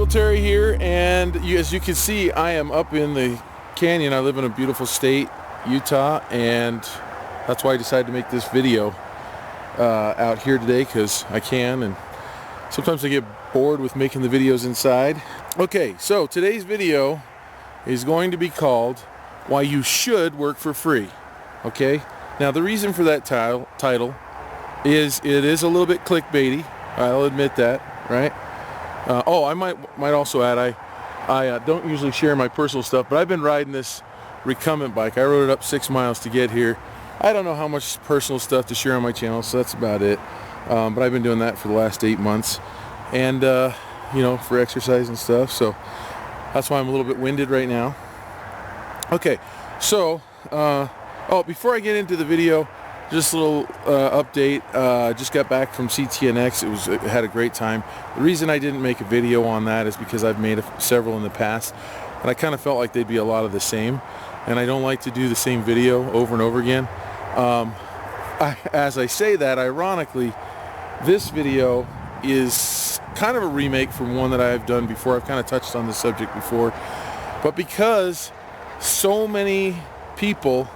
Terry here, and as you can see, I am up in the canyon. I live in a beautiful state, Utah, and that's why I decided to make this video out here today, because I can, and sometimes I get bored with making the videos inside. Okay, so today's video is going to be called Why You Should Work for Free. Okay, now the reason for that title is it is a little bit clickbaity. I'll admit that, right? I might also add, I don't usually share my personal stuff, but I've been riding this recumbent bike. I rode it up 6 miles to get here. I don't know how much personal stuff to share on my channel, so that's about it. But I've been doing that for the last 8 months, and you know, for exercise and stuff. So that's why I'm a little bit winded right now. Okay, so before I get into the video, just a little update. Just got back from CTNX. It had a great time. The reason I didn't make a video on that is because I've made several in the past, and I kind of felt like they'd be a lot of the same, and I don't like to do the same video over and over again. As I say that, ironically, this video is kind of a remake from one that I've done before. I've kind of touched on this subject before, but because so many people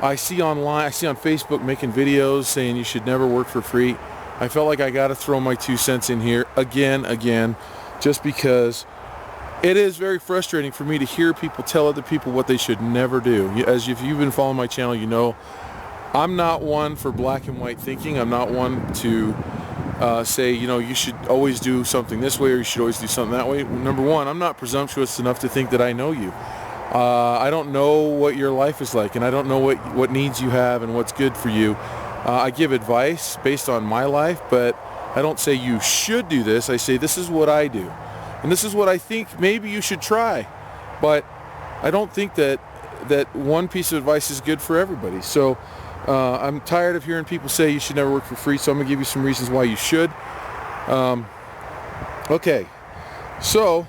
I see online, I see on Facebook making videos saying you should never work for free, I felt like I got to throw my 2 cents in here again, just because it is very frustrating for me to hear people tell other people what they should never do. As if you've been following my channel, you know I'm not one for black and white thinking. I'm not one to say, you know, you should always do something this way or you should always do something that way. Number one, I'm not presumptuous enough to think that I know you. I don't know what your life is like, and I don't know what needs you have and what's good for you. I give advice based on my life, but I don't say you should do this. I say this is what I do, and this is what I think maybe you should try. But I don't think that one piece of advice is good for everybody. So I'm tired of hearing people say you should never work for free, so I'm going to give you some reasons why you should. Okay, so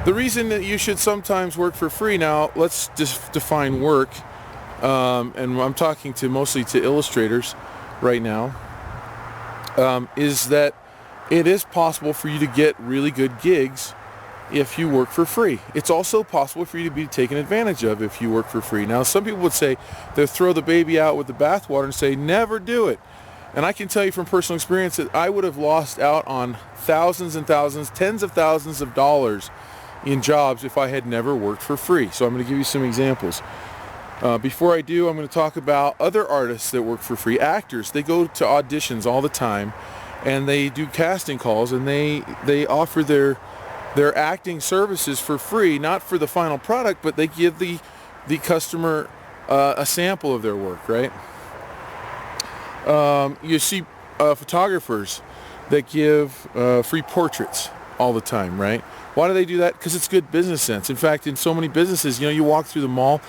the reason that you should sometimes work for free, now let's just define work, and I'm talking mostly to illustrators right now, is that it is possible for you to get really good gigs if you work for free. It's also possible for you to be taken advantage of if you work for free. Now, some people would say they'll throw the baby out with the bathwater and say never do it. And I can tell you from personal experience that I would have lost out on thousands and thousands, tens of thousands of dollars in jobs if I had never worked for free. So I'm going to give you some examples. Before I do, I'm going to talk about other artists that work for free. Actors, they go to auditions all the time, and they do casting calls, and they offer their acting services for free, not for the final product, but they give the customer a sample of their work, right? You see photographers that give free portraits all the time, right? Why do they do that? Because it's good business sense. In fact, in so many businesses, you know, you walk through the mall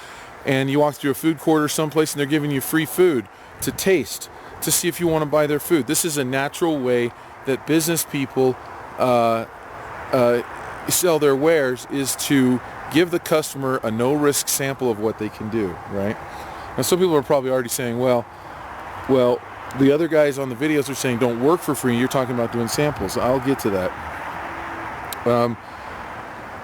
and you walk through a food court or someplace and they're giving you free food to taste, to see if you want to buy their food. This is a natural way that business people sell their wares, is to give the customer a no-risk sample of what they can do, right? Now, some people are probably already saying, well, the other guys on the videos are saying don't work for free. You're talking about doing samples. I'll get to that.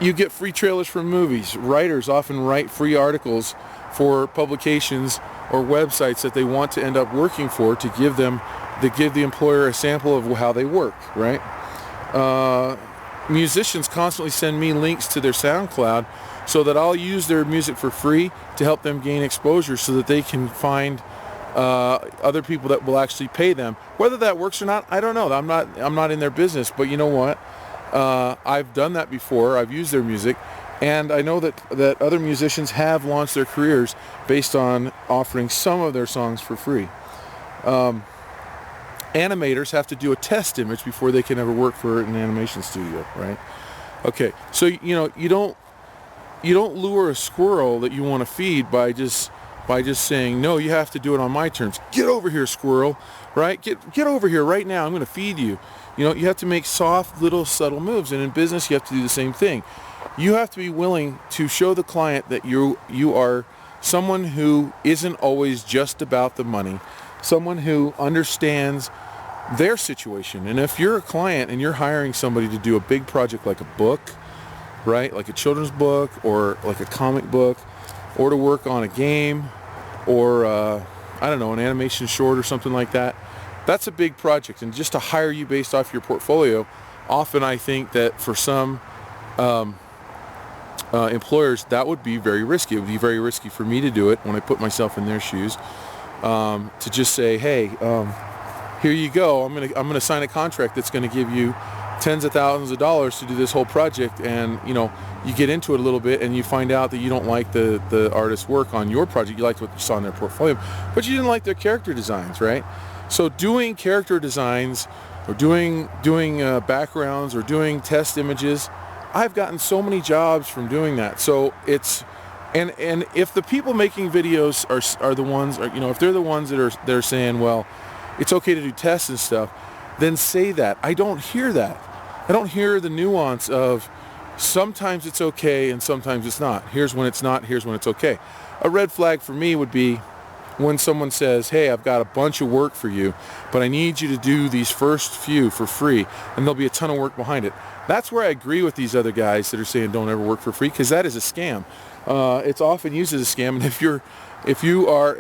You get free trailers from movies. Writers often write free articles for publications or websites that they want to end up working for, to give the employer a sample of how they work, right? Musicians constantly send me links to their SoundCloud so that I'll use their music for free to help them gain exposure, so that they can find other people that will actually pay them. Whether that works or not, I don't know. I'm not in their business, but you know what? I've done that before. I've used their music, and I know that other musicians have launched their careers based on offering some of their songs for free. Animators have to do a test image before they can ever work for an animation studio, right? Okay, so you know, you don't lure a squirrel that you want to feed by just saying, no, you have to do it on my terms. Get over here, squirrel, right? Get over here right now. I'm going to feed you. You know, you have to make soft, little, subtle moves, and in business you have to do the same thing. You have to be willing to show the client that you are someone who isn't always just about the money, someone who understands their situation. And if you're a client and you're hiring somebody to do a big project like a book, right, like a children's book or like a comic book, or to work on a game, or I don't know, an animation short or something like that, that's a big project. And just to hire you based off your portfolio, often I think that for some employers that would be very risky. It would be very risky for me to do it when I put myself in their shoes, to just say, hey, here you go, I'm gonna sign a contract that's going to give you tens of thousands of dollars to do this whole project. And you know, you get into it a little bit and you find out that you don't like the artist's work on your project. You liked what you saw in their portfolio, but you didn't like their character designs, right? So doing character designs, or doing backgrounds, or doing test images, I've gotten so many jobs from doing that. So it's, and if the people making videos are the ones, or, you know, if they're the ones that are saying, well, it's okay to do tests and stuff, then say that. I don't hear that. I don't hear the nuance of sometimes it's okay and sometimes it's not. Here's when it's not, here's when it's okay. A red flag for me would be when someone says, hey, I've got a bunch of work for you, but I need you to do these first few for free, and there'll be a ton of work behind it. That's where I agree with these other guys that are saying don't ever work for free, because that is a scam. It's often used as a scam, and if you are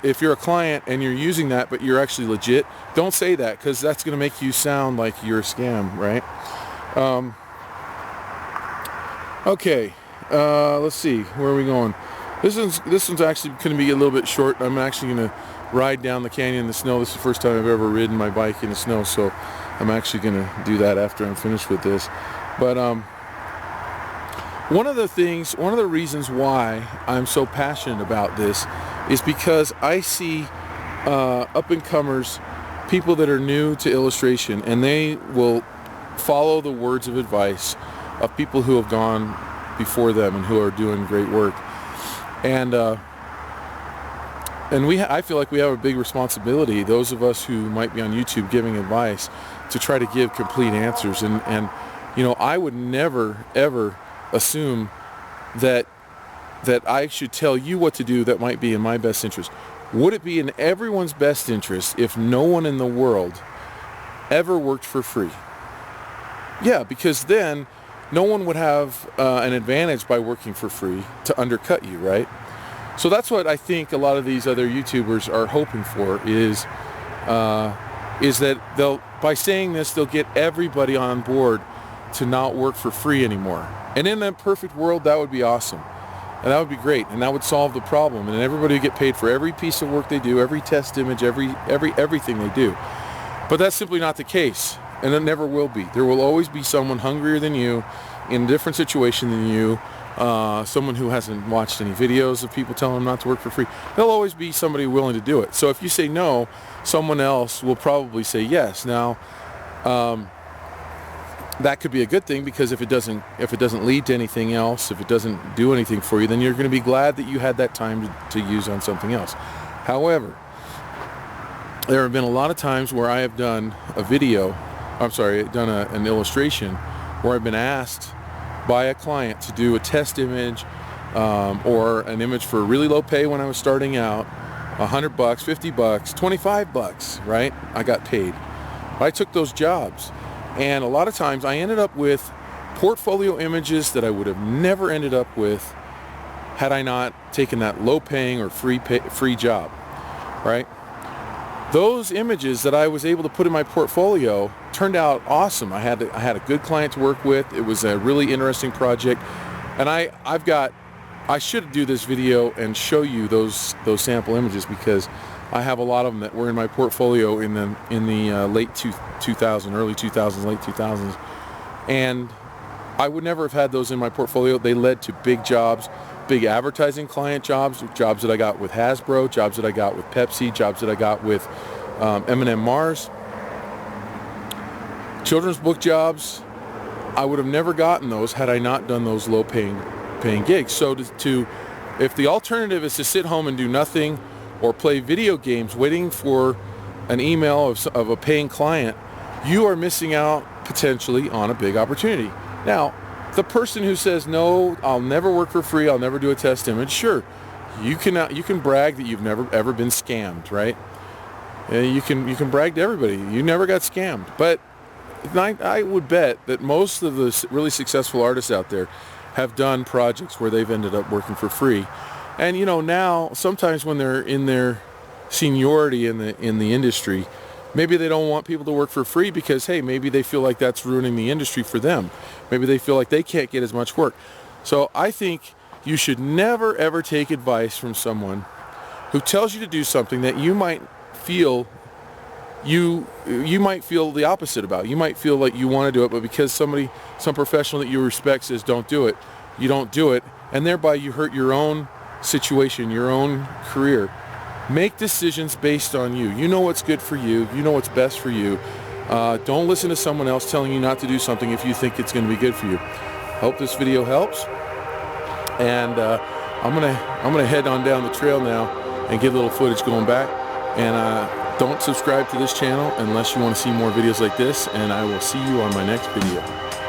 if you're a client and you're using that but you're actually legit, don't say that, because that's going to make you sound like you're a scam, right? Okay, let's see, where are we going? This one's actually going to be a little bit short. I'm actually going to ride down the canyon in the snow. This is the first time I've ever ridden my bike in the snow, so I'm actually going to do that after I'm finished with this. But one of the reasons why I'm so passionate about this is because I see up-and-comers, people that are new to illustration, and they will follow the words of advice of people who have gone before them and who are doing great work. And I feel like we have a big responsibility, those of us who might be on YouTube giving advice, to try to give complete answers. And you know, I would never ever assume that I should tell you what to do that might be in my best interest. Would it be in everyone's best interest if no one in the world ever worked for free? Yeah, because then no one would have an advantage by working for free to undercut you, right? So that's what I think a lot of these other YouTubers are hoping for, is that by saying this, they'll get everybody on board to not work for free anymore. And in that perfect world, that would be awesome. And that would be great. And that would solve the problem. And everybody would get paid for every piece of work they do, every test image, everything they do. But that's simply not the case. And it never will be. There will always be someone hungrier than you, in a different situation than you, someone who hasn't watched any videos of people telling them not to work for free. There'll always be somebody willing to do it. So if you say no, someone else will probably say yes. Now, that could be a good thing, because if it doesn't lead to anything else, if it doesn't do anything for you, then you're going to be glad that you had that time to use on something else. However, there have been a lot of times where I have done an illustration where I've been asked by a client to do a test image, or an image for really low pay when I was starting out, $100, $50, $25, right? I got paid. I took those jobs, and a lot of times I ended up with portfolio images that I would have never ended up with had I not taken that low paying or free job, right? Those images that I was able to put in my portfolio turned out awesome. I had a good client to work with. It was a really interesting project, and I should do this video and show you those sample images, because I have a lot of them that were in my portfolio in the late 2000s, early 2000s, late 2000s, and I would never have had those in my portfolio. They led to big jobs, big advertising client jobs that I got with Hasbro, jobs that I got with Pepsi, jobs that I got with M&M Mars, children's book jobs. I would have never gotten those had I not done those low paying gigs. So if the alternative is to sit home and do nothing, or play video games waiting for an email of a paying client, you are missing out potentially on a big opportunity. Now, the person who says, no, I'll never work for free, I'll never do a test image, sure, you can brag that you've never ever been scammed, right? You can brag to everybody. You never got scammed. But I would bet that most of the really successful artists out there have done projects where they've ended up working for free. And you know, now sometimes when they're in their seniority in the industry, maybe they don't want people to work for free because, hey, maybe they feel like that's ruining the industry for them. Maybe they feel like they can't get as much work. So I think you should never ever take advice from someone who tells you to do something that you might feel you might feel the opposite about. You might feel like you want to do it, but because some professional that you respect says don't do it, you don't do it, and thereby you hurt your own situation, your own career. Make decisions based on you. You know what's good for you. You know what's best for you. Don't listen to someone else telling you not to do something if you think it's going to be good for you. Hope this video helps. And I'm gonna head on down the trail now and get a little footage going back. And don't subscribe to this channel unless you want to see more videos like this. And I will see you on my next video.